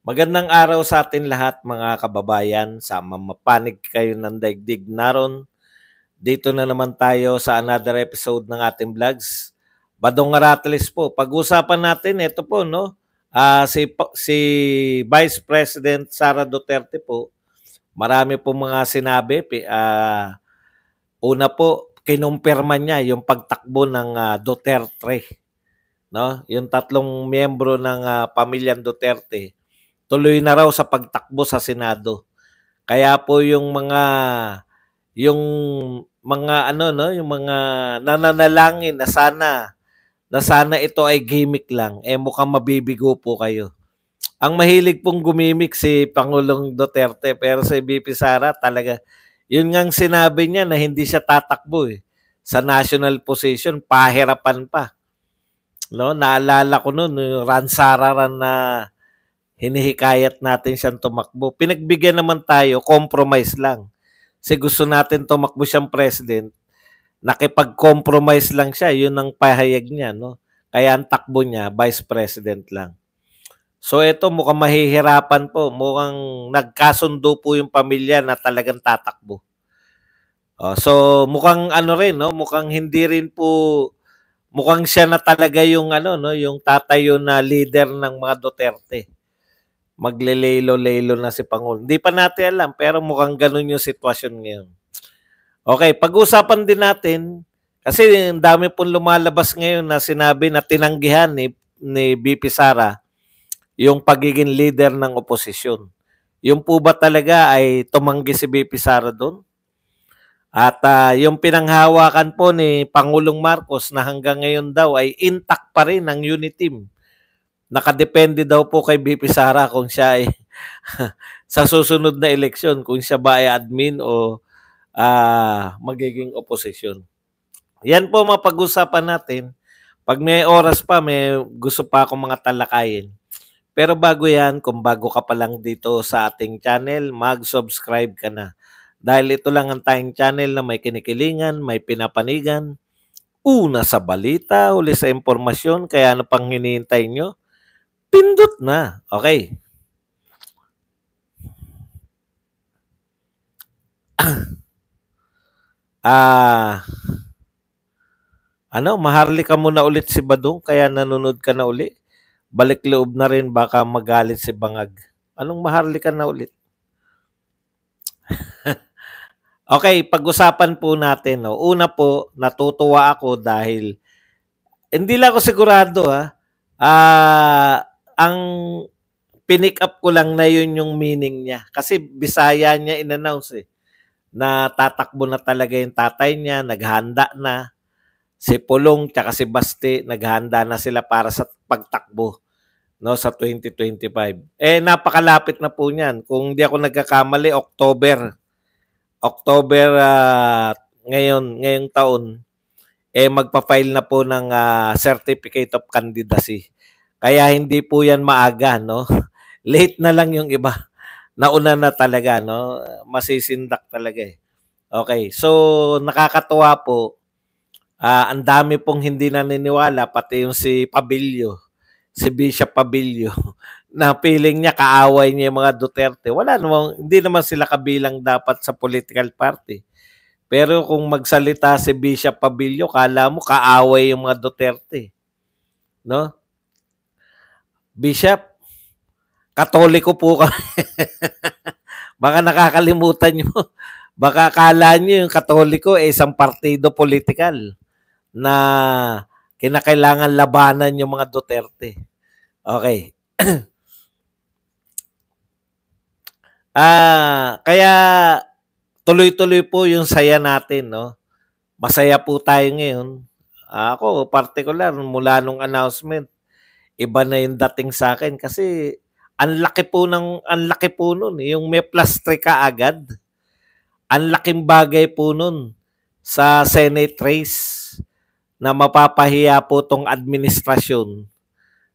Magandang araw sa atin lahat mga kababayan. Sa mapanig kayo ng daigdig naron. Dito na naman tayo sa another episode ng ating vlogs. Badong Aratiles po. Pag-usapan natin ito po no. Si Vice President Sara Duterte po. Marami po mga sinabi. Una po, kinumpirma niya yung pagtakbo ng Duterte, no? Yung tatlong miyembro ng pamilyang Duterte tuloy na raw sa pagtakbo sa Senado. Kaya po yung mga ano no, yung mga nananalangin na sana ito ay gimmick lang, mukhang mabibigo po kayo. Ang mahilig pong gumimik si Pangulong Duterte, pero si VP Sara talaga, yun ngang sinabi niya na hindi siya tatakbo sa national position, pahirapan pa. No, naalala ko noon, yung Ransararan na hinihikayat natin siyang tumakbo. Pinagbigyan naman tayo, compromise lang. Kasi gusto natin tumakbo siyang president, nakipag-compromise lang siya, yun ang pahayag niya, no? Kaya ang takbo niya, vice president lang. So ito mukhang mahihirapan po, mukhang nagkasundo po yung pamilya na talagang tatakbo. So mukhang ano rin, no? Mukhang hindi rin po, mukhang siya na talaga yung ano, no? Yung tatayo na leader ng mga Duterte. Maglelelo-lelo na si Pangulo. Hindi pa natin alam, pero mukhang ganun yung sitwasyon ngayon. Okay, pag-usapan din natin, kasi ang dami pong lumalabas ngayon na sinabi na tinanggihan ni VP Sara yung pagiging leader ng oposisyon. Yung po ba talaga ay tumanggi si VP Sara doon? At yung pinanghawakan po ni Pangulong Marcos na hanggang ngayon daw ay intact pa rin ang unity team. Nakadepende daw po kay VP Sara kung siya ay sa susunod na eleksyon, kung siya ba ay admin o magiging opposition. Yan po mapag-usapan natin. Pag may oras pa, may gusto pa akong mga talakayin. Pero bago yan, kung bago ka pa lang dito sa ating channel, mag-subscribe ka na. Dahil ito lang ang tayong channel na may kinikilingan, may pinapanigan. Una sa balita, huli sa impormasyon, kaya ano pang hinihintay nyo? Pindot na. Okay. Maharlika mo na ulit si Badong, kaya nanonood ka na uli. Balik loob na rin, baka magalit si Bangag. Anong maharlika na ulit? Okay, pag-usapan po natin. No? Una po, natutuwa ako dahil hindi lang ako sigurado ang pinick up ko lang na yun yung meaning niya. Kasi Bisaya niya in-announce na tatakbo na talaga yung tatay niya, naghanda na. Si Pulong tsaka si Basti, naghanda na sila para sa pagtakbo no, sa 2025. Napakalapit na po niyan. Kung di ako nagkakamali, October ngayong taon, magpa-file na po ng Certificate of Candidacy. Kaya hindi po yan maaga, no? Late na lang yung iba. Nauna na talaga, no? Masisindak talaga Okay, so nakakatuwa po. Ang dami pong hindi naniniwala, pati yung si Pabilio, si Bishop Pabilio, na feeling niya kaaway niya yung mga Duterte. Wala namang, hindi naman sila kabilang dapat sa political party. Pero kung magsalita si Bishop Pabilio, kala mo kaaway yung mga Duterte. No? Bishop, Katoliko po kami. Baka nakakalimutan nyo. Baka akala nyo yung Katoliko isang partido political na kinakailangan labanan yung mga Duterte. Okay. Kaya tuloy-tuloy po yung saya natin, no? Masaya po tayo ngayon. Ako, particular, mula nung announcement, iba na yung dating sa akin kasi ang laki po nun. Yung may plus 3 ka agad. Ang laking bagay po nun sa Senate race na mapapahiya po tong administrasyon.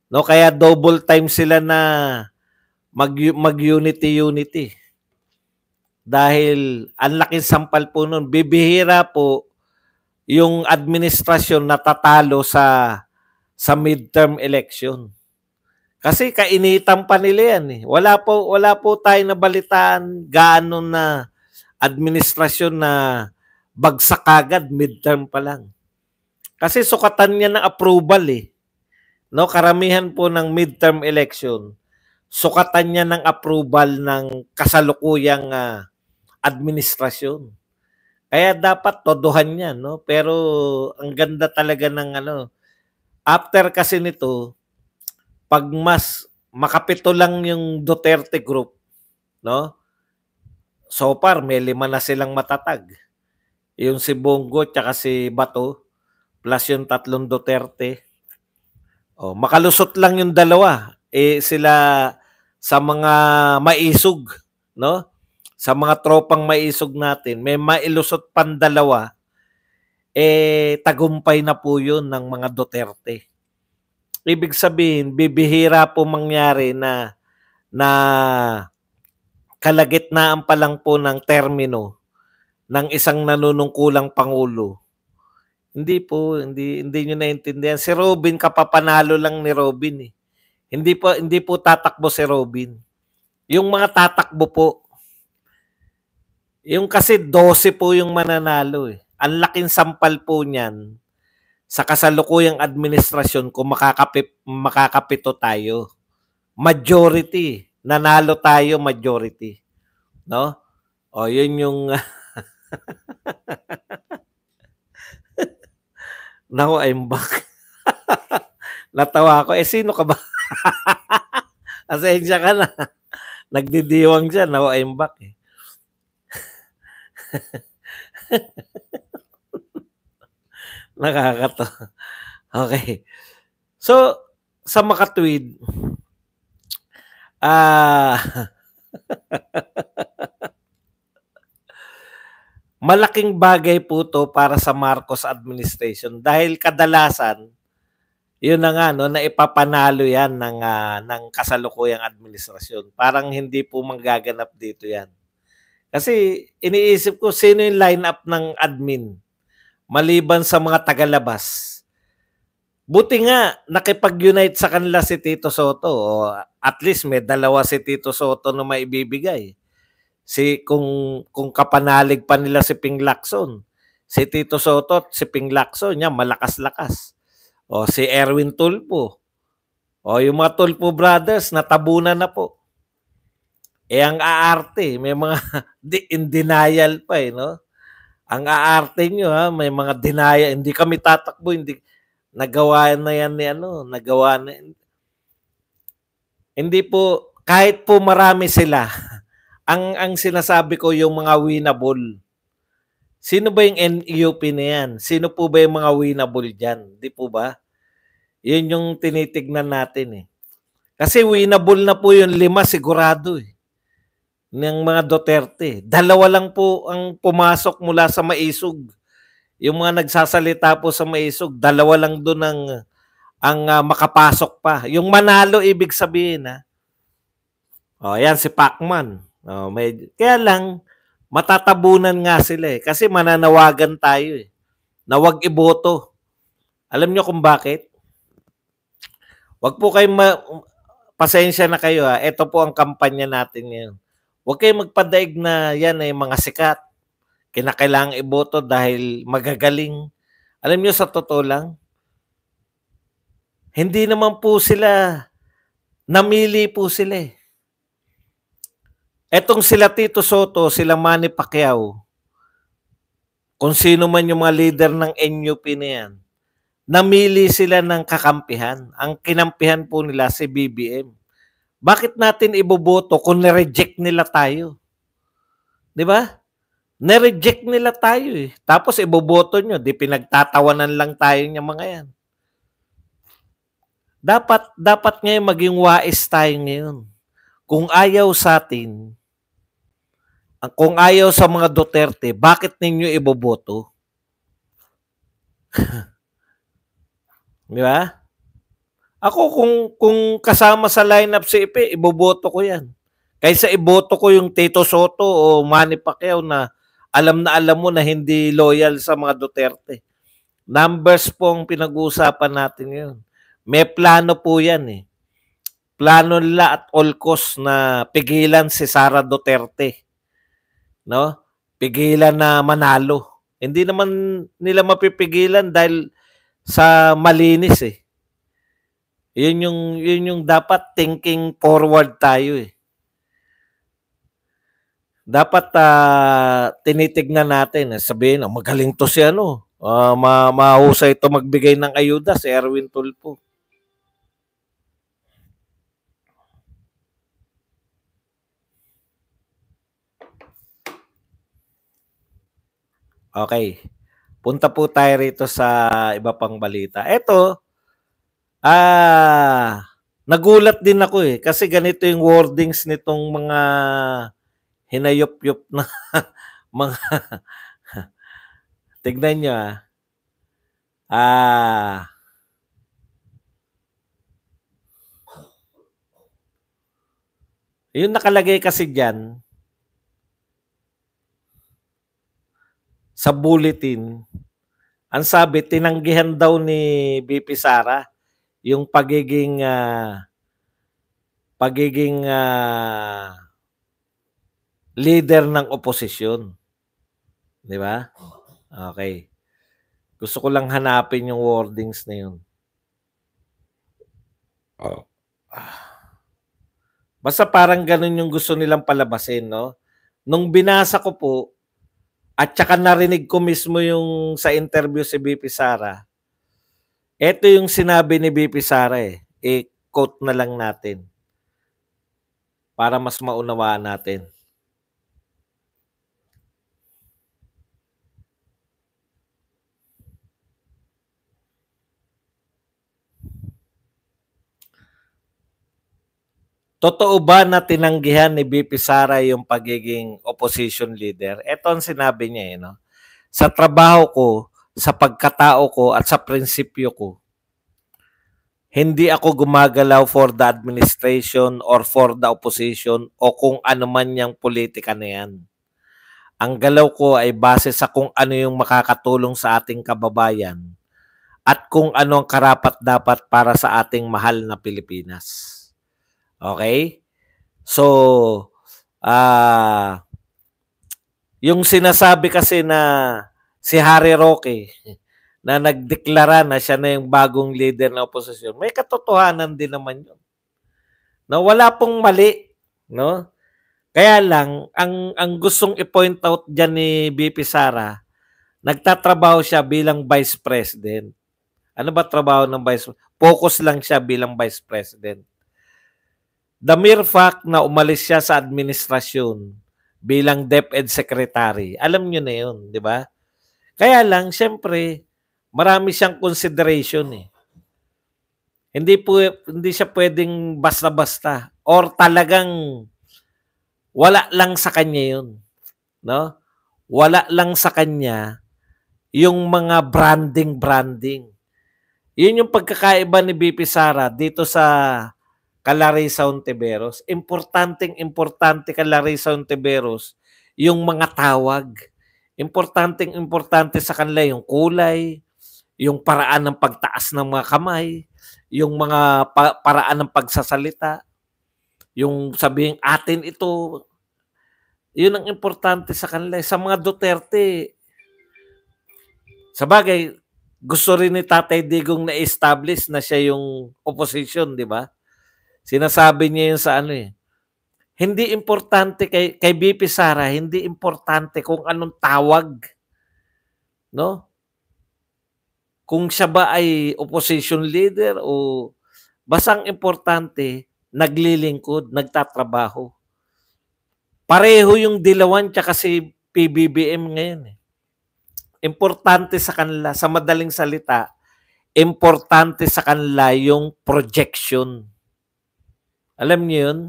No, kaya double time sila na mag-unity. Dahil ang laking sampal po nun. Bibihira po yung administrasyon natatalo sa midterm election. Kasi kainitan pa nila yan eh. Wala po tayo nabalitaan gaano na administrasyon na bagsak agad midterm pa lang. Kasi sukatan niya ng approval eh. No, karamihan po ng midterm election, sukatan niya ng approval ng kasalukuyang administrasyon. Kaya dapat todohan niya, no? Pero ang ganda talaga ng after kasi nito, pag mas makapito lang yung Duterte group, no? So far, may 5 na silang matatag. Yung si Bongo tsaka si Bato, plus yung 3 Duterte. Oh, makalusot lang yung dalawa. Sila sa mga maisog, no? Sa mga tropang maisog natin, may mailusot pang 2, tagumpay na po yun ng mga Duterte. Ibig sabihin, bibihira po mangyari na kalagitnaan pa lang po ng termino ng isang nanunungkulang pangulo. Hindi niyo naintindihan. Si Robin kapapanalo lang ni Robin eh. Hindi po tatakbo si Robin. Yung mga tatakbo po, yung kasi 12 po yung mananalo eh. Ang laking sampal po niyan sa kasalukuyang administrasyon kung makakapito tayo. Majority. Nanalo tayo majority. No? O, yun yung Now I'm back. Natawa ako. Sino ka ba? Asensya ka na. Nagdidiwang siya. Now I'm back eh. Nakakatawa. Okay. So, sa makatwid, malaking bagay po to para sa Marcos administration dahil kadalasan, yun na nga, no, na ipapanalo yan ng kasalukuyang administrasyon. Parang hindi po manggaganap dito yan. Kasi iniisip ko, sino yung line-up ng admin? Maliban sa mga tagalabas. Buti nga, nakipag-unite sa kanila si Tito Soto. O at least may 2 si Tito Soto na maibibigay. Kung kapanalig pa nila si Ping Lacson. Si Tito Soto at si Ping Lacson, niya malakas-lakas. O si Erwin Tulfo. O yung mga Tulfo brothers, natabunan na po. Ang aarte, may mga in denial pa eh, no? Ang aarte nyo ha, may mga denial, hindi kami tatakbo, hindi nagawa na yan ni nagawa na. Hindi po, kahit po marami sila, ang sinasabi ko yung mga winnable. Sino ba yung NEUP na yan? Sino po ba yung mga winnable dyan? Di po ba? Yun yung tinitignan natin eh. Kasi winnable na po yung 5 sigurado eh. Ng mga Duterte. 2 lang po ang pumasok mula sa maisog. Yung mga nagsasalita po sa maisog, 2 lang doon ang makapasok pa. Yung manalo ibig sabihin ha. O yan si Pacman. Kaya lang matatabunan nga sila eh kasi mananawagan tayo eh. Na wag iboto. Alam niyo kung bakit? Wag po kayong pasensya na kayo ha. Ito po ang kampanya natin ngayon. Huwag kayong magpadaig na yan ay mga sikat. Kinakailangang iboto dahil magagaling. Alam niyo sa totoo lang, hindi naman po sila, namili po sila eh. Etong sila Tito Soto, sila Manny Pacquiao, kung sino man yung mga leader ng NUP na yan, namili sila ng kakampihan. Ang kinampihan po nila si BBM. Bakit natin iboboto kung na-reject nila tayo? Di ba? Na-reject nila tayo eh. Tapos iboboto nyo, di pinagtatawanan lang tayo ng mga yan. Dapat ngayon maging wais tayo ngayon. Kung ayaw sa atin, kung ayaw sa mga Duterte, bakit ninyo iboboto? Di ba? Ako kung kasama sa lineup si Ipe, iboboto ko yan. Kaysa iboto ko yung Tito Soto o Manny Pacquiao na alam mo na hindi loyal sa mga Duterte. Numbers po ang pinag-uusapan natin ngayon. May plano po yan eh. plano nila at all cost na pigilan si Sara Duterte, no? Pigilan na manalo. Hindi naman nila mapipigilan dahil sa malinis eh. Yun yung dapat thinking forward tayo eh. Dapat tinitignan natin, sabihin, magaling to si ano, mahusay ito magbigay ng ayuda si Erwin Tulfo. Okay. Punta po tayo rito sa iba pang balita. Ito, nagulat din ako eh. Kasi ganito yung wordings nitong mga hinayop-yop na mga tignan nyo yung nakalagay kasi dyan sa bulletin, ang sabi, tinanggihan daw ni BP Sara yung pagiging leader ng oposisyon. Di ba? Okay. Gusto ko lang hanapin yung wordings na yun. Basta parang ganun yung gusto nilang palabasin, no? Nung binasa ko po, at saka narinig ko mismo yung sa interview si BP Sara, ito yung sinabi ni BP Sara eh. I-quote na lang natin para mas maunawaan natin. Totoo ba na tinanggihan ni BP Sara yung pagiging opposition leader? Ito ang sinabi niya eh, no? Sa trabaho ko, sa pagkatao ko at sa prinsipyo ko, hindi ako gumagalaw for the administration or for the opposition o kung ano man yung politika na yan. Ang galaw ko ay base sa kung ano yung makakatulong sa ating kababayan at kung ano ang karapat-dapat para sa ating mahal na Pilipinas. Okay? So, yung sinasabi kasi na si Harry Roque na nagdeklara na siya na yung bagong leader ng oposisyon, may katotohanan din naman yun. No, wala pong mali, no? Kaya lang, ang gustong i-point out dyan ni BP Sara, nagtatrabaho siya bilang Vice President. Ano ba trabaho ng Vice President? Focus lang siya bilang Vice President. The mere fact na umalis siya sa administrasyon bilang DepEd Secretary, alam nyo na yun, di ba? Kaya lang, syempre, marami siyang consideration eh. Hindi siya pwedeng basta-basta or talagang wala lang sa kanya yun. No? Wala lang sa kanya yung mga branding. Yun yung pagkakaiba ni BP Sara dito sa Clarissa Ontiveros. Importante kay Clarissa Ontiveros yung mga tawag. Importante sa kanila yung kulay, yung paraan ng pagtaas ng mga kamay, yung mga paraan ng pagsasalita, yung sabihin atin ito. Yun ang importante sa kanila. Sa mga Duterte, sabagay, gusto rin ni Tatay Digong na-establish na siya yung opposition, di ba? Sinasabi niya yun sa ano eh. Hindi importante kay BP Sara, hindi importante kung anong tawag. No? Kung siya ba ay opposition leader o basang importante, naglilingkod, nagtatrabaho. Pareho yung Dilawan tsaka si PBBM ngayon eh. Importante sa kanila, sa madaling salita, importante sa kanila yung projection. Alam niyo yun?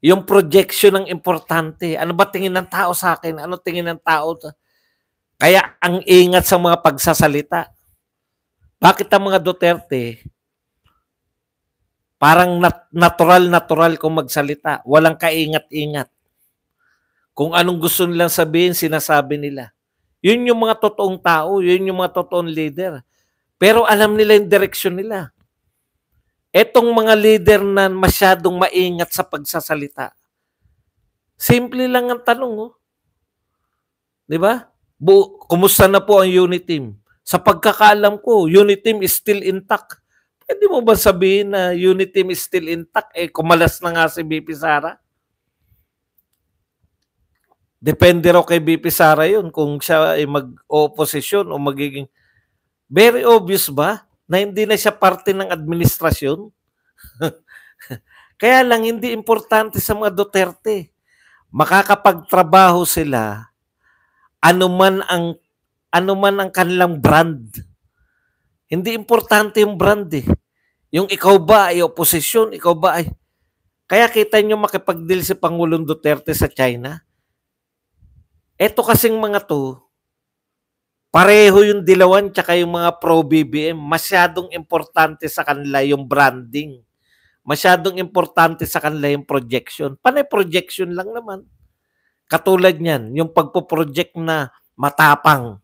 Yung projection ang importante. Ano ba tingin ng tao sa akin? Ano tingin ng tao? Kaya ang ingat sa mga pagsasalita. Bakit ang mga Duterte parang natural kung magsalita? Walang kaingat-ingat. Kung anong gusto nilang sabihin, sinasabi nila. Yun yung mga totoong tao. Yun yung mga totoong leader. Pero alam nila yung direksyon nila. Etong mga leader na masyadong maingat sa pagsasalita. Simple lang ang tanong, oh. 'Di ba? Kumusta na po ang unit team? Sa pagkakaalam ko, unit team is still intact. Pwede mo ba sabihin na unit team is still intact? Kumalas na nga si BP Sara. Depende raw kay BP Sara yun kung siya ay mag-oposisyon o magiging... Very obvious ba na hindi na siya parte ng administrasyon? Kaya lang hindi importante sa mga Duterte. Makakapagtrabaho sila anuman ang kanilang brand. Hindi importante yung brand eh. Yung ikaw ba ay oposisyon, ikaw ba ay... Kaya kita nyo makipag-deal si Pangulong Duterte sa China. Eto kasing mga to, pareho yung dilawan tsaka yung mga pro-BBM, masyadong importante sa kanila yung branding. Masyadong importante sa kanila yung projection. Panay projection lang naman. Katulad niyan, yung pagpo-project na matapang.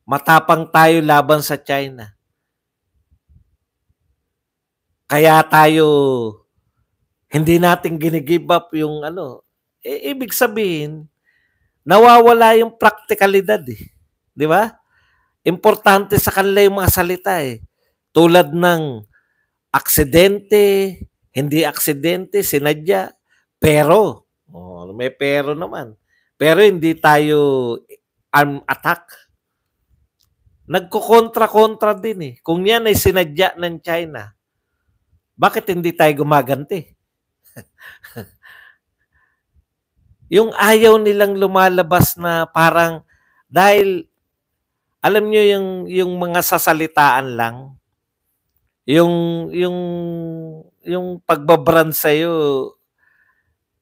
Matapang tayo laban sa China. Kaya tayo hindi natin ginigive up yung ano. Ibig sabihin, nawawala yung practicalidad eh. Di ba? Importante sa kanila yung mga salita eh. Tulad ng aksidente, hindi aksidente, sinadya, pero, may pero naman. Pero hindi tayo arm attack. Nagko-kontra-kontra din eh. Kung yan ay sinadya ng China, bakit hindi tayo gumaganti? Yung ayaw nilang lumalabas na parang dahil alam nyo yung mga sasalitaan lang, yung pagbabrand sa'yo,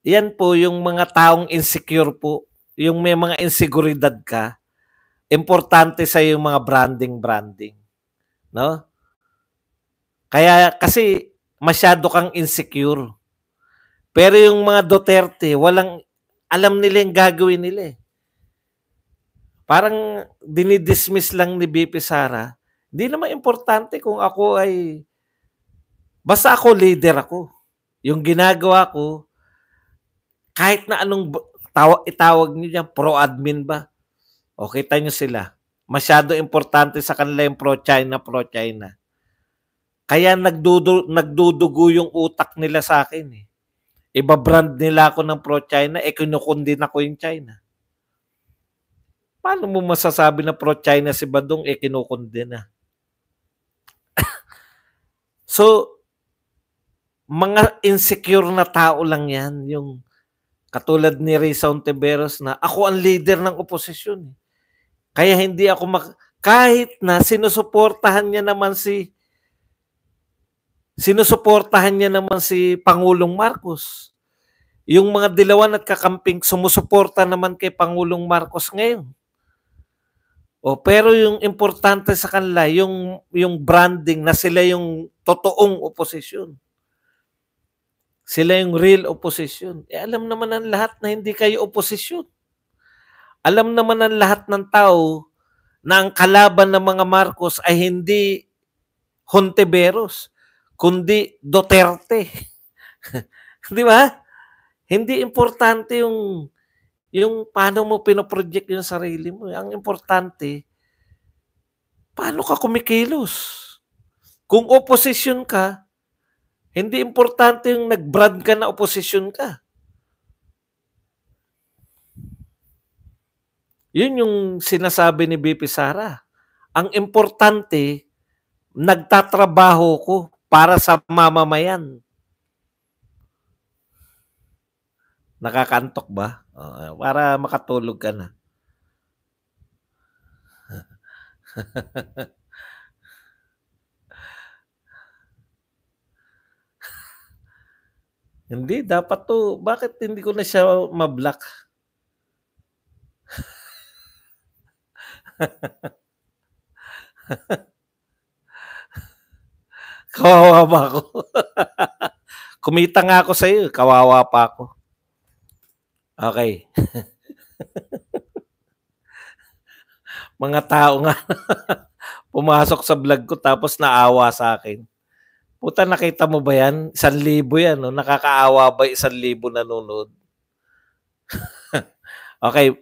yan po yung mga taong insecure po, yung may mga inseguridad ka, importante sa yung mga branding, no? Kaya kasi masyado kang insecure. Pero yung mga Duterte, alam nila yung gagawin nila eh. Parang dinidismiss lang ni BP Sara. Hindi naman importante kung ako ay... Basta ako, leader ako. Yung ginagawa ko, kahit na anong itawag niyo dyan, pro-admin ba? O kita nyo sila. Masyado importante sa kanila yung pro-China. Kaya nagdudugo yung utak nila sa akin eh. Iba-brand nila ako ng pro-China, kinukundin ako yung China. Paano mo masasabi na pro-China si Badong, kinukundin na? So, mga insecure na tao lang yan, yung katulad ni Risa Ontiveros na ako ang leader ng oposisyon. Kaya hindi ako kahit na sinusuportahan niya naman si Pangulong Marcos. Yung mga dilawan at kakamping sumusuporta naman kay Pangulong Marcos ngayon. Pero yung importante sa kanila, yung branding na sila yung totoong oposisyon. Sila yung real opposition. Alam naman ng lahat na hindi kayo oposisyon. Alam naman ng lahat ng tao na ang kalaban ng mga Marcos ay hindi Hontiveros, kundi Duterte. Di ba? Hindi importante yung paano mo pinoproject yung sarili mo. Ang importante, paano ka kumikilos? Kung opposition ka, hindi importante yung nag-brand ka na opposition ka. Yun yung sinasabi ni BP Sara. Ang importante, nagtatrabaho ko para sa mamamayan. Nakakantok ba? Para makatulog ka na. Hindi, dapat to. Bakit hindi ko na siya ma-block? Kawawa ba ako? Kumita nga ako sa iyo, kawawa pa ako. Okay. Mga tao nga pumasok sa vlog ko tapos naawa sa akin. Puta, nakita mo ba yan? 1,000 yan, no? Nakakaawa ba 1,000 nanonood? Okay,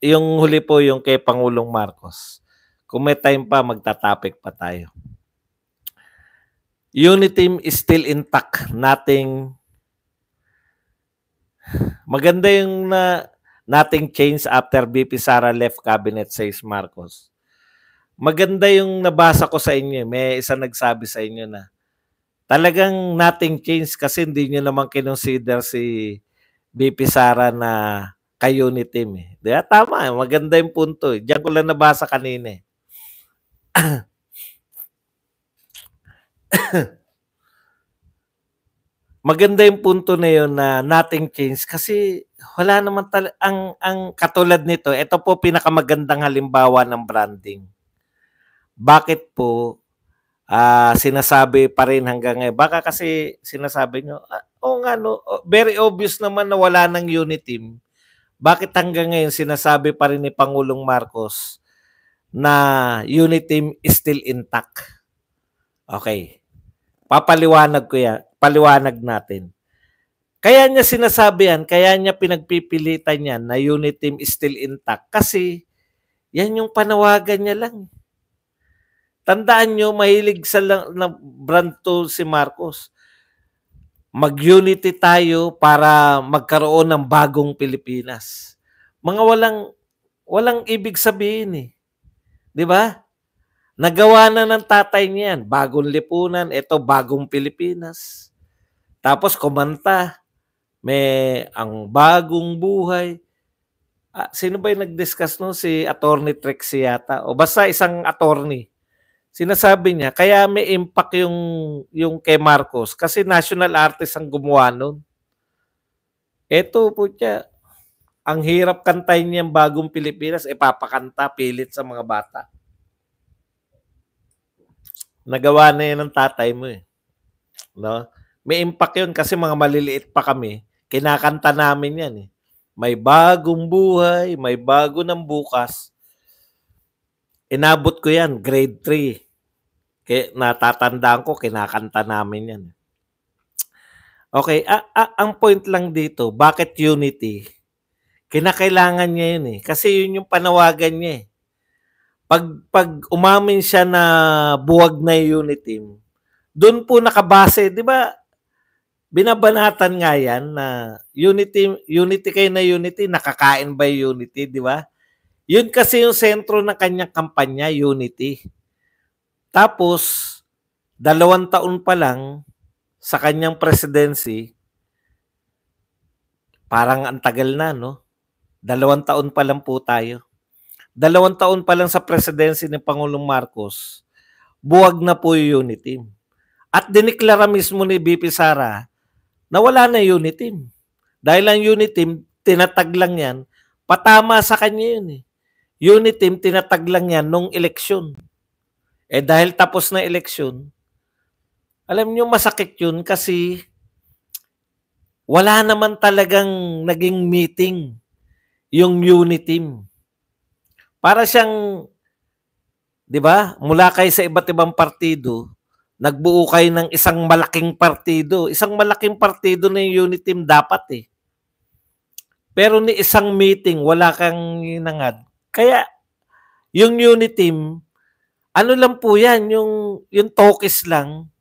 yung huli po yung kay Pangulong Marcos. Kung may time pa, magta-topic pa tayo. Unity is still intact. Maganda yung nothing change after VP Sara left cabinet, says Marcos. Maganda yung nabasa ko sa inyo. May isa nagsabi sa inyo na talagang nothing change kasi hindi nyo naman kinonsider si VP Sara na ka-unit team. Diba? Tama, maganda yung punto. Diyan ko lang nabasa kanina. Maganda yung punto na yun na nothing change kasi wala naman ang katulad nito, ito po pinakamagandang halimbawa ng branding. Bakit po sinasabi pa rin hanggang ngayon? Baka kasi sinasabi nyo, nga no, very obvious naman na wala ng unit team. Bakit hanggang ngayon sinasabi pa rin ni Pangulong Marcos na unit team is still intact? Okay. Papaliwanag ko yan. Paliwanag natin. Kaya niya sinasabi yan, kaya niya pinagpipilitan yan na unit team is still intact kasi yan yung panawagan niya lang. Tandaan nyo, mahilig sa na brand to si Marcos. Mag-unity tayo para magkaroon ng bagong Pilipinas. Mga walang ibig sabihin eh. 'Di ba? Nagawa na ng tatay niyan, bagong lipunan, ito bagong Pilipinas. Tapos kumanta, may ang bagong buhay. Sino ba yung nag-discuss no? Si Attorney Trixie yata. O basta isang attorney. Sinasabi niya, kaya may impact yung kay Marcos kasi national artist ang gumawa nun. Ito po siya, ang hirap kantahin niyang bagong Pilipinas, papakanta, pilit sa mga bata. Nagawa na yan ng tatay mo eh. No? May impact yun kasi mga maliliit pa kami, kinakanta namin yan eh. May bagong buhay, may bago ng bukas. Inabot ko yan, grade 3. Kaya natatandaan ko, kinakanta namin yan. Okay, ang point lang dito, bakit unity? Kinakailangan niya yun eh. Kasi yun yung panawagan niya eh. Pag umamin siya na buwag na unit team, doon po nakabase, di ba? Binabanatan nga yan na unity kayo na unity, nakakain ba unity, di ba? Yun kasi yung sentro ng kanyang kampanya, unity. Tapos, 2 taon pa lang sa kanyang presidency, parang ang tagal na, no? 2 taon pa lang po tayo. 2 taon pa lang sa presidency ni Pangulong Marcos, buwag na po yung unit team. At diniklara mismo ni VP Sara na wala na unit team. Dahil ang unit team, tinatag lang yan, patama sa kanya yun eh. Unit team, tinatag lang yan nung eleksyon. Dahil tapos na eleksyon, alam nyo masakit yun kasi wala naman talagang naging meeting yung unit team. Para siyang, di ba, mula kayo sa iba't ibang partido, nagbuo kayo ng isang malaking partido. Isang malaking partido na yung unit team dapat eh. Pero ni isang meeting, wala kang hinangad. Kaya, yung unit team, ano lang po yan, yung talkies lang,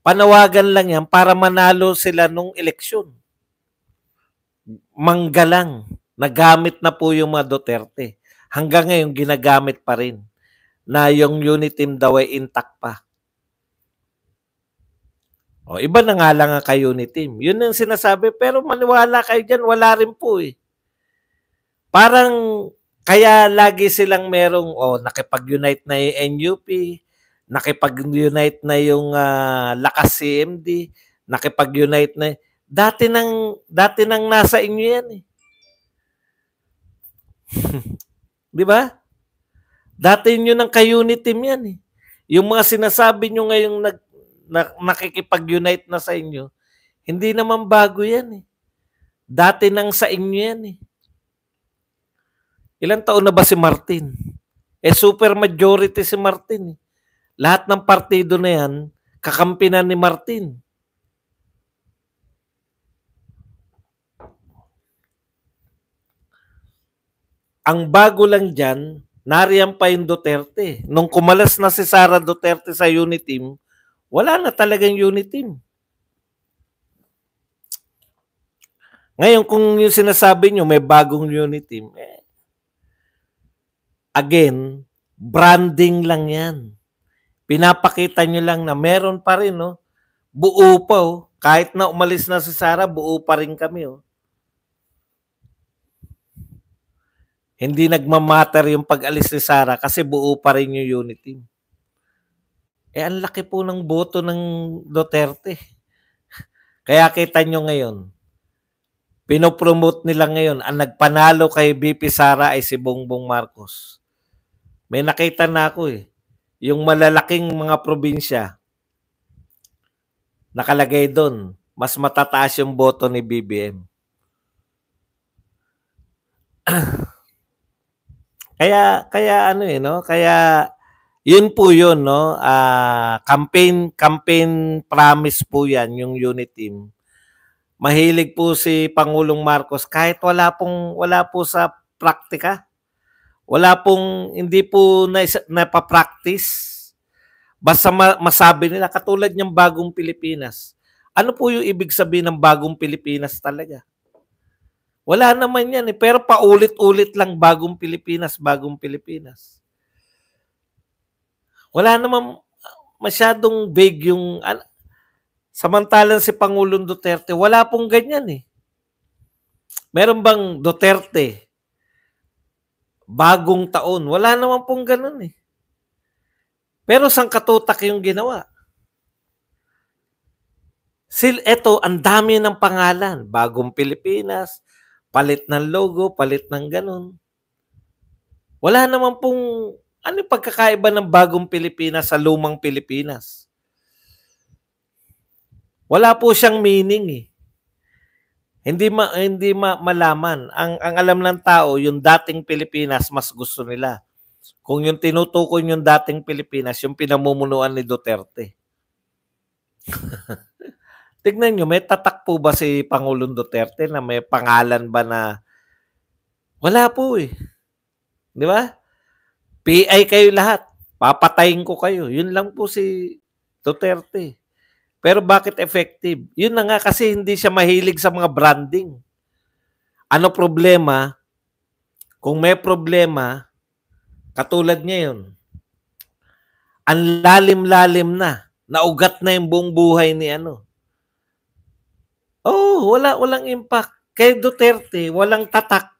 panawagan lang yan para manalo sila nung eleksyon. Manggalang, nagamit na po yung mga Duterte. Hanggang ngayon, ginagamit pa rin na yung unit team daw ay intact pa. O, iba na nga lang ang ka-unit team. Yun ang sinasabi, pero maniwala kayo dyan, wala rin po eh. Parang, kaya lagi silang merong, nakipag-unite na yung NUP, nakipag-unite na yung Lakas CMD, nakipag-unite na, dati nang nasa inyo yan eh. Di ba? Dati nyo ng ka-unit team yan eh. Yung mga sinasabi nyo ngayong nakikipag-unite na sa inyo, hindi naman bago yan eh. Dati nang sa inyo yan eh. Ilang taon na ba si Martin? Super majority si Martin eh. Lahat ng partido na yan, kakampi na ni Martin. Ang bago lang dyan, nariyan pa yung Duterte. Nung kumalas na si Sara Duterte sa unit team, wala na talagang unit team. Ngayon, kung yung sinasabi nyo, may bagong unit team, again, branding lang yan. Pinapakita nyo lang na meron pa rin, no? Buo pa, oh. Kahit na umalis na si Sara, buo pa rin kami, oh. Hindi nagmamatter yung pag-alis ni Sara kasi buo pa rin yung unit team. Ang laki po ng boto ng Duterte. Kaya kita nyo ngayon, pinopromote nila ngayon, ang nagpanalo kay BP Sara ay si Bongbong Marcos. May nakita na ako yung malalaking mga probinsya, nakalagay doon, mas matataas yung boto ni BBM. Kaya ano no? Kaya yun po yun, no? Campaign promise po yan, yung unit team. Mahilig po si Pangulong Marcos kahit wala po sa praktika. Hindi po napapractice. Basta masabi nila, katulad niyang bagong Pilipinas. Ano po yung ibig sabihin ng bagong Pilipinas talaga? Wala naman yan pero paulit-ulit lang bagong Pilipinas, bagong Pilipinas. Wala naman masyadong vague yung samantalang si Pangulong Duterte, wala pong ganyan Meron bang Duterte bagong taon? Wala naman pong ganun Pero sangkatutak yung ginawa. Eto, ang dami ng pangalan. Bagong Pilipinas, palit ng logo, palit ng ganun. Wala naman pong, ano yung pagkakaiba ng bagong Pilipinas sa lumang Pilipinas? Wala po siyang meaning Hindi malaman. Ang alam ng tao, yung dating Pilipinas, mas gusto nila. Kung yung tinutukoy yung dating Pilipinas, yung pinamumunuan ni Duterte. Tignan nyo, may tatak po ba si Pangulong Duterte na may pangalan ba na wala po Di ba? PI kayo lahat. Papatayin ko kayo. Yun lang po si Duterte. Pero bakit effective? Yun na nga kasi hindi siya mahilig sa mga branding. Ano problema? Kung may problema, katulad ngayon, ang lalim-lalim na. Naugat na yung buong buhay ni walang impact. Kay Duterte, walang tatak.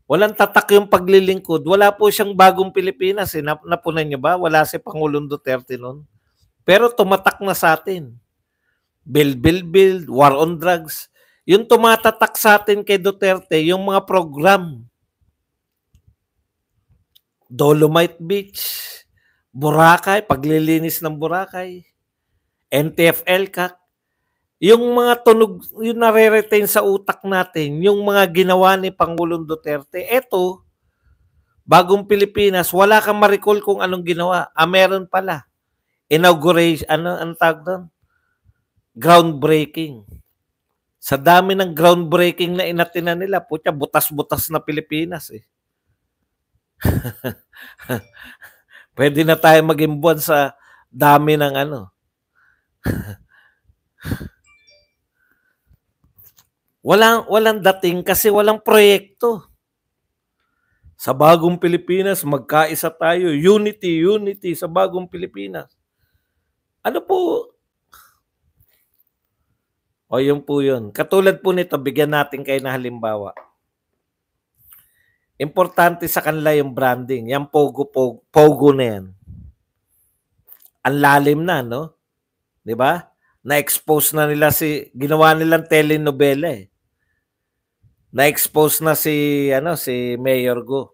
Walang tatak yung paglilingkod. Wala po siyang bagong Pilipinas Napunan niyo ba? Wala si Pangulong Duterte noon. Pero tumatak na sa atin. Build, war on drugs. Yung tumatatak sa atin kay Duterte, yung mga program. Dolomite Beach, Boracay, paglilinis ng Boracay, NTF-ELCAC, yung mga tunog, yung nare-retain sa utak natin, yung mga ginawa ni Pangulong Duterte, eto, bagong Pilipinas, wala kang ma-recall kung anong ginawa. Meron pala. Inauguration, ang tawag doon? Groundbreaking. Sa dami ng groundbreaking na inatinan nila, butas-butas na Pilipinas Pwede na tayo maging buwan sa dami ng Walang dating kasi walang proyekto. Sa bagong Pilipinas, magkaisa tayo. Unity sa bagong Pilipinas. Ano po? Yun po yun. Katulad po nito, bigyan natin kayo na halimbawa. Importante sa kanila yung branding. Yung pogo na yan. Ang lalim na, no? Diba? Na-expose na nila ginawa nilang telenovela Na-expose na si Mayor Go.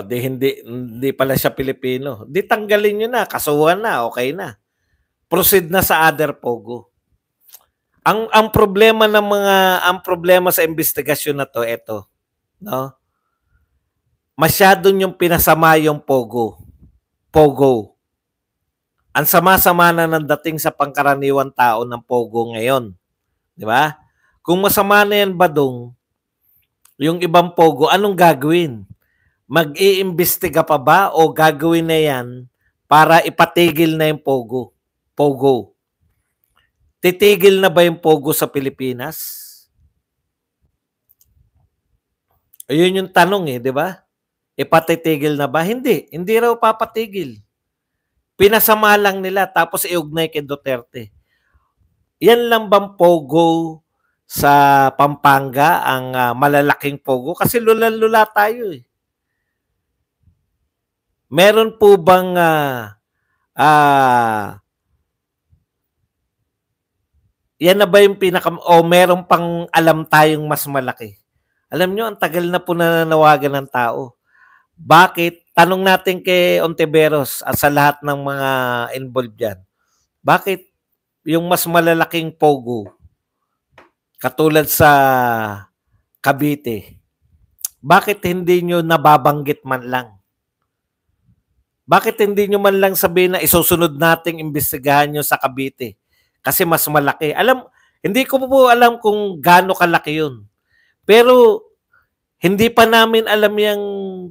Hindi pala siya Pilipino. Di tanggalin nyo na, kasuhan na, okay na. Proceed na sa other pogo. Ang problema sa investigasyon na to, no? Masyado yung pinasama yung pogo. Ang sama-sama na ng dating sa pangkaraniwang tao ng Pogo ngayon. Di ba? Kung masama na yan, Badong, yung ibang Pogo, anong gagawin? Mag-iimbestiga pa ba o gagawin na yan para ipatigil na yung Pogo? Pogo. Titigil na ba yung Pogo sa Pilipinas? Ayun yung tanong di ba? Ipatitigil na ba? Hindi. Hindi raw papatigil. Pinasama lang nila tapos iugnay kay Duterte. Yan lang bang Pogo sa Pampanga ang malalaking Pogo? Kasi lula-lula tayo Meron po bang yan na ba yung meron pang alam tayong mas malaki? Alam nyo, ang tagal na po nananawagan ng tao. Bakit? Tanong natin kay Ontiveros at sa lahat ng mga involved dyan. Bakit yung mas malalaking Pogo, katulad sa Cavite, bakit hindi nyo nababanggit man lang? Bakit hindi nyo man lang sabihin na isusunod nating imbestigahan nyo sa Cavite? Kasi mas malaki. Hindi ko po alam kung gaano kalaki yun. Pero hindi pa namin alam yung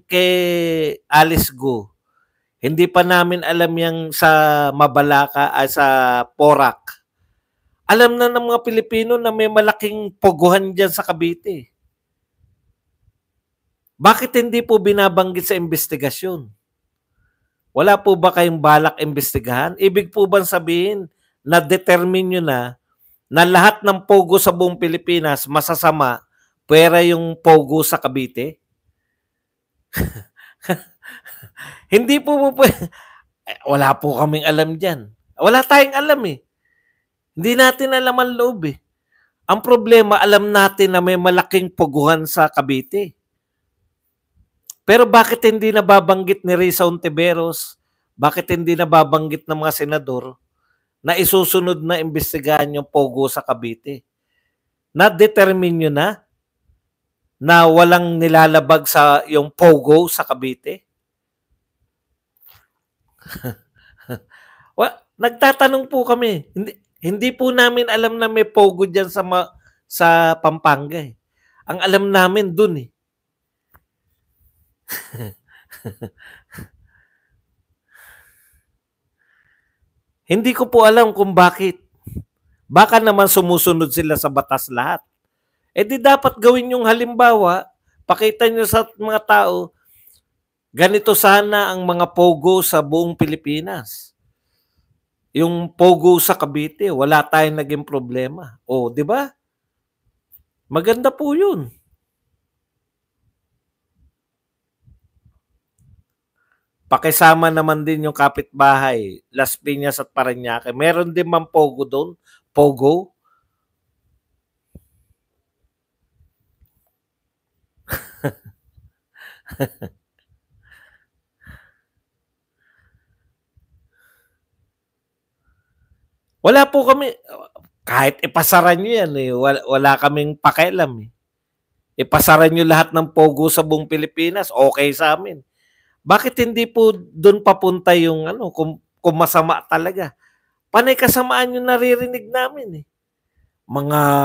kay Alice Go. Hindi pa namin alam yung sa Mabalaka, sa Porac. Alam na ng mga Pilipino na may malaking poguhan dyan sa Cavite. Bakit hindi po binabanggit sa investigasyon? Wala po ba kayong balak imbestigahan? Ibig po bang sabihin na determine nyo na lahat ng Pogo sa buong Pilipinas masasama, pwera yung Pogo sa Cavite? Hindi po wala po kaming alam dyan. Wala tayong alam Hindi natin alam ang loob Ang problema, alam natin na may malaking poguhan sa Cavite. Pero bakit hindi nababanggit ni Risa Ontiveros? Bakit hindi nababanggit ng mga senador na isusunod na imbestigahan yung Pogo sa Cavite? Na-determine nyo na walang nilalabag sa yung Pogo sa Cavite? Nagtatanong po kami. Hindi po namin alam na may Pogo dyan sa Pampanga Ang alam namin dun Hindi ko po alam kung bakit. Baka naman sumusunod sila sa batas lahat. Di dapat gawin yung halimbawa, pakita nyo sa mga tao, ganito sana ang mga Pogo sa buong Pilipinas. Yung Pogo sa Cavite, wala tayong naging problema. Di ba? Maganda po yun. Pakisama naman din yung kapitbahay, Las Piñas at Parañaque. Meron din man Pogo doon? Pogo? Wala po kami, kahit ipasara nyo yan wala kaming pakialam Ipasara nyo lahat ng Pogo sa buong Pilipinas, okay sa amin. Bakit hindi po doon papunta yung kung masama talaga? Panay kasamaan yung naririnig namin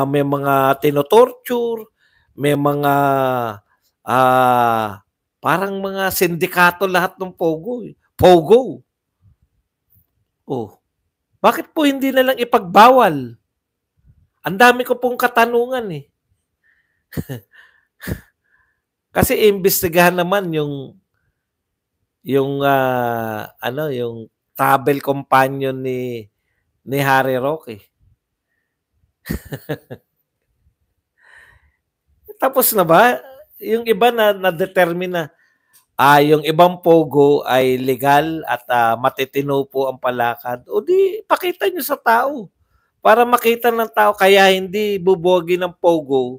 may mga tinotorture, may mga parang mga sindikato lahat ng Pogo Pogo. Bakit po hindi na lang ipagbawal? Ang dami ko pong katanungan Kasi imbestigahan naman yung yung travel companion ni Harry Roque. Tapos na ba? Yung iba na-determine na yung ibang Pogo ay legal at matitino po ang palakad. Di pakita nyo sa tao para makita ng tao kaya hindi bubuwagi ng Pogo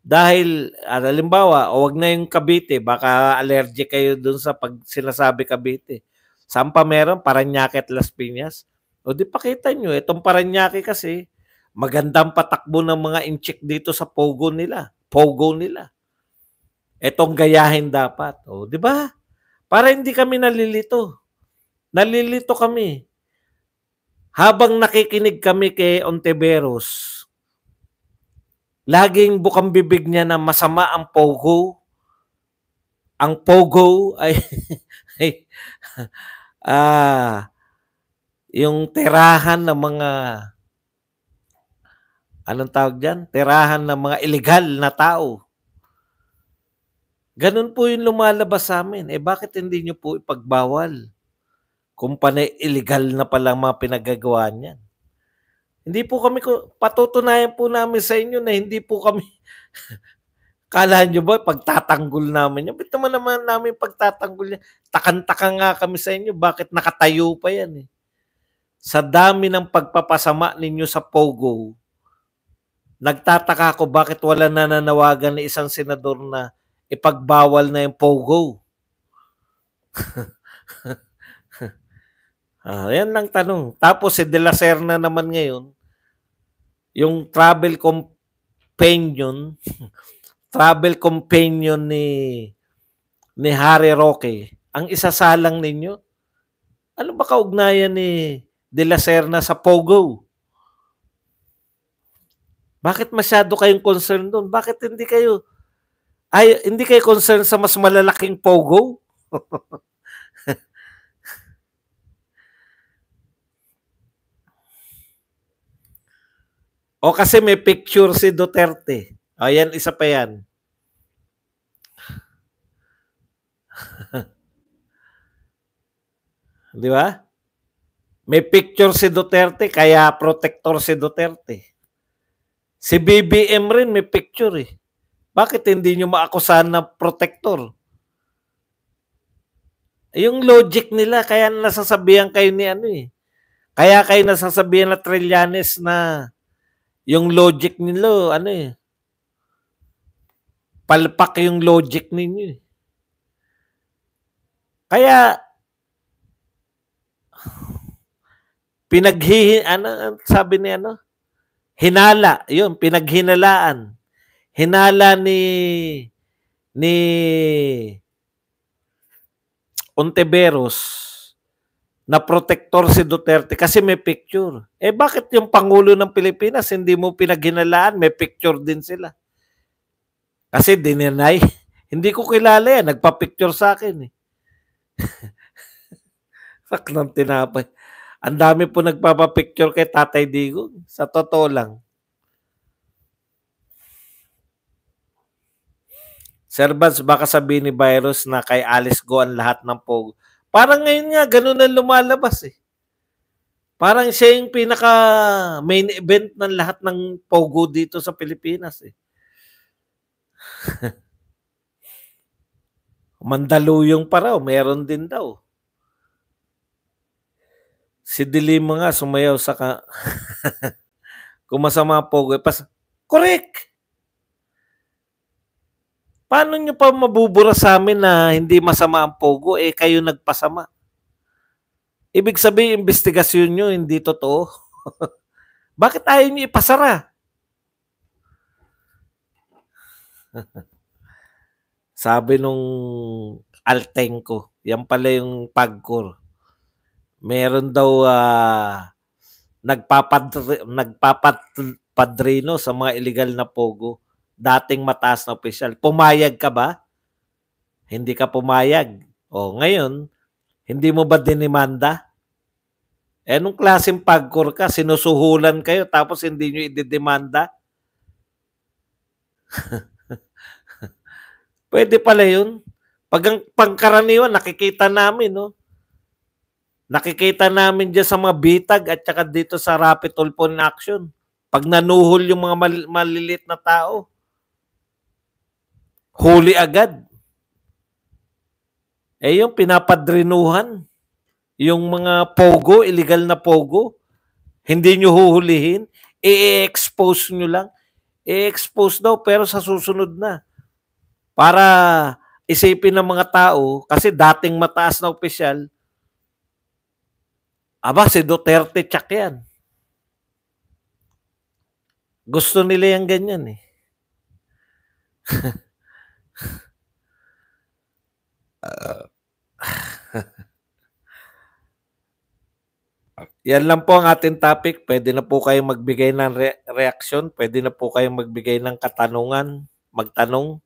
dahil, halimbawa, wag na yung Cavite, baka allergic kayo dun sa pag sinasabi Cavite. Saan pa meron? Parañaque at Las Piñas. Di pakita nyo. Itong Parañaque kasi, magandang patakbo ng mga inchik dito sa Pogo nila. Itong gayahin dapat. Di ba? Para hindi kami nalilito. Nalilito kami. Habang nakikinig kami kay Ontiveros, laging bukang bibig niya na masama ang Pogo. Ang Pogo ay, ay yung tirahan ng mga, anong tawag dyan? Tirahan ng mga illegal na tao. Ganun po yung lumalabas sa amin. Bakit hindi nyo po ipagbawal? Kung panay illegal na pala mga pinagagawa niyan. Hindi po kami, patutunayan po namin sa inyo na hindi po kami, kala nyo ba pagtatanggol namin yan? Ba't naman namin pagtatanggol yan? Takan-taka nga kami sa inyo, bakit nakatayo pa yan eh? Sa dami ng pagpapasama ninyo sa Pogo, nagtataka ako bakit wala nananawagan na isang senador na ipagbawal na yung Pogo. Yan lang tanong. Tapos si De La Serna naman ngayon, yung travel companion ni Harry Roque, ang isasalang ninyo. Ano ba kaugnayan ni De La Serna sa Pogo? Bakit masyado kayong concerned doon? Bakit hindi kayo concerned sa mas malalaking Pogo? O kasi may picture si Duterte. Yan, isa pa yan. Di ba? May picture si Duterte, kaya protector si Duterte. Si BBM rin may picture eh. Bakit hindi nyo maakusahan na protector? Yung logic nila, kaya nasasabihan kayo ni ano eh. Kaya kayo nasasabihan na Trillanes na yung logic nila, ano eh. Palpak yung logic ninyo eh. Kaya, sabi ni ano? Hinala, yun, pinaghinalaan. Hinala ni Ontiveros na protector si Duterte kasi may picture. Bakit yung Pangulo ng Pilipinas hindi mo pinaghinalaan? May picture din sila. Kasi dininay. Hindi ko kilala yan. Nagpa-picture sa akin eh. Sak ng tinapay. Ang dami po nagpapapicture kay Tatay Digong. Sa totoo lang. Sir Bans, baka sabihin ni Virus na kay Alice Go ang lahat ng Pogo. Parang ngayon nga, ganun ang lumalabas eh. Parang siya yung pinaka main event ng lahat ng Pogo dito sa Pilipinas eh. Mandaluyong pa raw, meron din daw. Si Dilima nga sumayaw sa kung masama Pogo. Correct! Paano nyo pa mabubura sa amin na hindi masama ang Pogo? Kayo nagpasama. Ibig sabihin, investigasyon nyo hindi totoo. Bakit ayaw nyo ipasara? Sabi nung Altenco, yan pala yung Pagcor. Meron daw nagpapadrino sa mga illegal na Pogo. Dating mataas na opisyal. Pumayag ka ba? Hindi ka pumayag. Ngayon, hindi mo ba dinimanda? Nung klaseng Pagcor ka, sinusuhulan kayo tapos hindi nyo ididemanda? Pwede pala yun. Pag ang pangkaraniwan, nakikita namin, no? Nakikita namin dyan sa mga bitag at saka dito sa Rapid Tulfo in Action. Pag nanuhol yung mga malilit na tao, huli agad. Yung pinapadrinuhan, yung mga Pogo, illegal na Pogo, hindi nyo huhulihin, i-expose nyo lang. I-expose daw pero sa susunod na. Para isipin ng mga tao, kasi dating mataas na opisyal, si Duterte tsak yan. Gusto nila yung ganyan eh. Yan lang po ang ating topic. Pwede na po kayong magbigay ng reaksyon. Pwede na po kayong magbigay ng katanungan, magtanong.